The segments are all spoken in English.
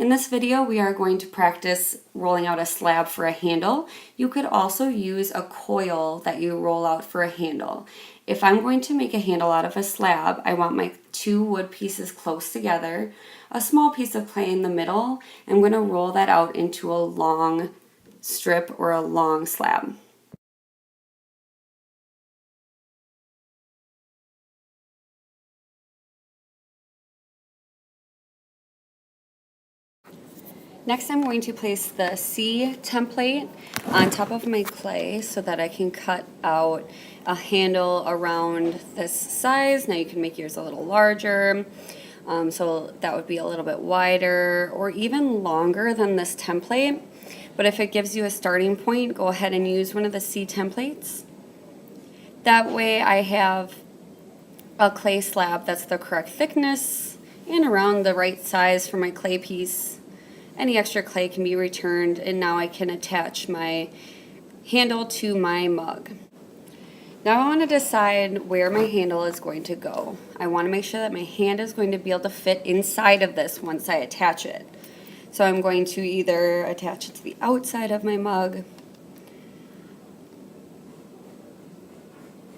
In this video, we are going to practice rolling out a slab for a handle. You could also use a coil that you roll out for a handle. If I'm going to make a handle out of a slab, I want my two wood pieces close together, a small piece of clay in the middle. I'm going to roll that out into a long strip or a long slab. Next, I'm going to place the C template on top of my clay so that I can cut out a handle around this size. Now you can make yours a little larger, so that would be a little bit wider or even longer than this template. But if it gives you a starting point, go ahead and use one of the C templates. That way I have a clay slab that's the correct thickness and around the right size for my clay piece. Any extra clay can be returned, and now I can attach my handle to my mug. Now I want to decide where my handle is going to go. I want to make sure that my hand is going to be able to fit inside of this once I attach it. So I'm going to either attach it to the outside of my mug,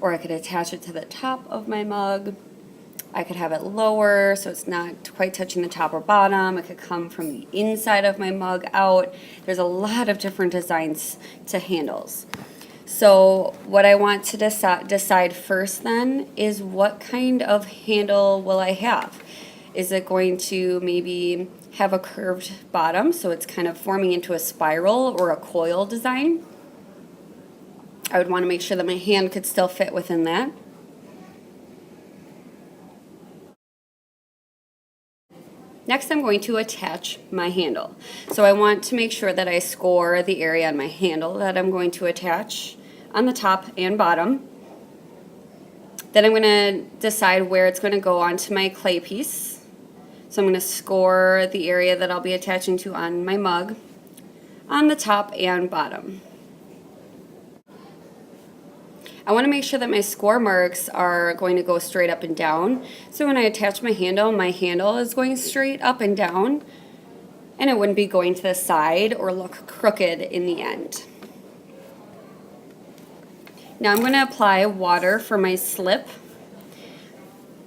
or I could attach it to the top of my mug. I could have it lower so it's not quite touching the top or bottom. It could come from the inside of my mug out. There's a lot of different designs to handles. So what I want to decide first then is what kind of handle will I have? Is it going to maybe have a curved bottom so it's kind of forming into a spiral or a coil design? I would want to make sure that my hand could still fit within that. Next, I'm going to attach my handle. So I want to make sure that I score the area on my handle that I'm going to attach on the top and bottom. Then I'm going to decide where it's going to go onto my clay piece. So I'm going to score the area that I'll be attaching to on my mug on the top and bottom. I want to make sure that my score marks are going to go straight up and down. So when I attach my handle is going straight up and down, and it wouldn't be going to the side or look crooked in the end. Now I'm going to apply water for my slip.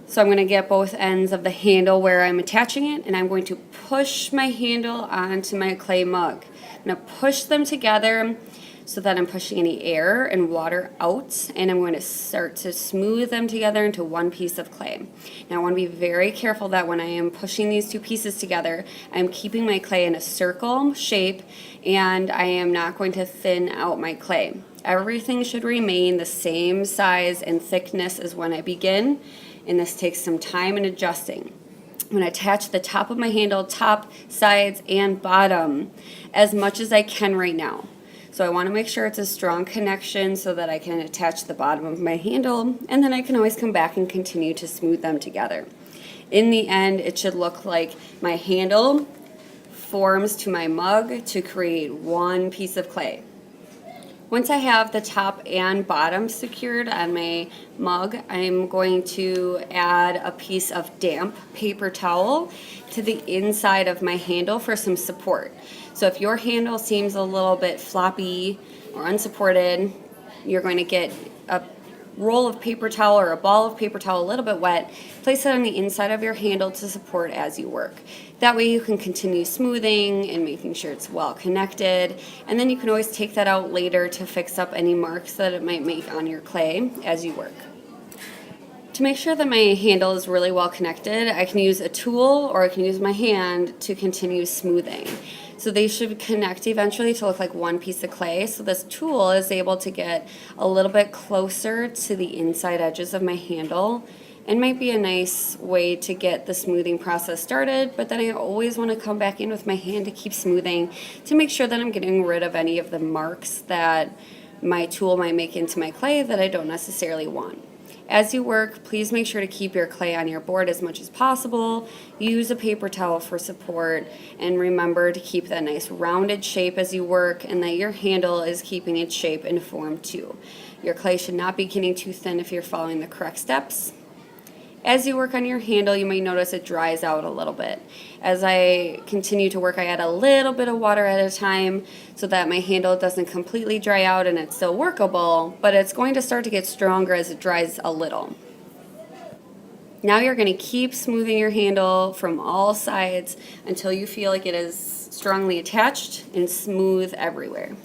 So I'm going to get both ends of the handle where I'm attaching it, and I'm going to push my handle onto my clay mug. I'm going to push them together so that I'm pushing any air and water out, and I'm going to start to smooth them together into one piece of clay. Now I want to be very careful that when I am pushing these two pieces together, I'm keeping my clay in a circle shape, and I am not going to thin out my clay. Everything should remain the same size and thickness as when I begin, and this takes some time and adjusting. I'm going to attach the top of my handle, top, sides, and bottom as much as I can right now. So I want to make sure it's a strong connection so that I can attach the bottom of my handle, and then I can always come back and continue to smooth them together. In the end, it should look like my handle forms to my mug to create one piece of clay. Once I have the top and bottom secured on my mug, I'm going to add a piece of damp paper towel to the inside of my handle for some support. So if your handle seems a little bit floppy or unsupported, you're going to get a roll of paper towel or a ball of paper towel a little bit wet, place it on the inside of your handle to support as you work. That way you can continue smoothing and making sure it's well connected, and then you can always take that out later to fix up any marks that it might make on your clay as you work. To make sure that my handle is really well connected, I can use a tool or I can use my hand to continue smoothing. So they should connect eventually to look like one piece of clay. So this tool is able to get a little bit closer to the inside edges of my handle, and might be a nice way to get the smoothing process started, but then I always want to come back in with my hand to keep smoothing to make sure that I'm getting rid of any of the marks that my tool might make into my clay that I don't necessarily want. As you work, please make sure to keep your clay on your board as much as possible. Use a paper towel for support, and remember to keep that nice rounded shape as you work, and that your handle is keeping its shape and form too. Your clay should not be getting too thin if you're following the correct steps. As you work on your handle, you might notice it dries out a little bit. As I continue to work, I add a little bit of water at a time so that my handle doesn't completely dry out and it's still workable, but it's going to start to get stronger as it dries a little. Now you're going to keep smoothing your handle from all sides until you feel like it is strongly attached and smooth everywhere.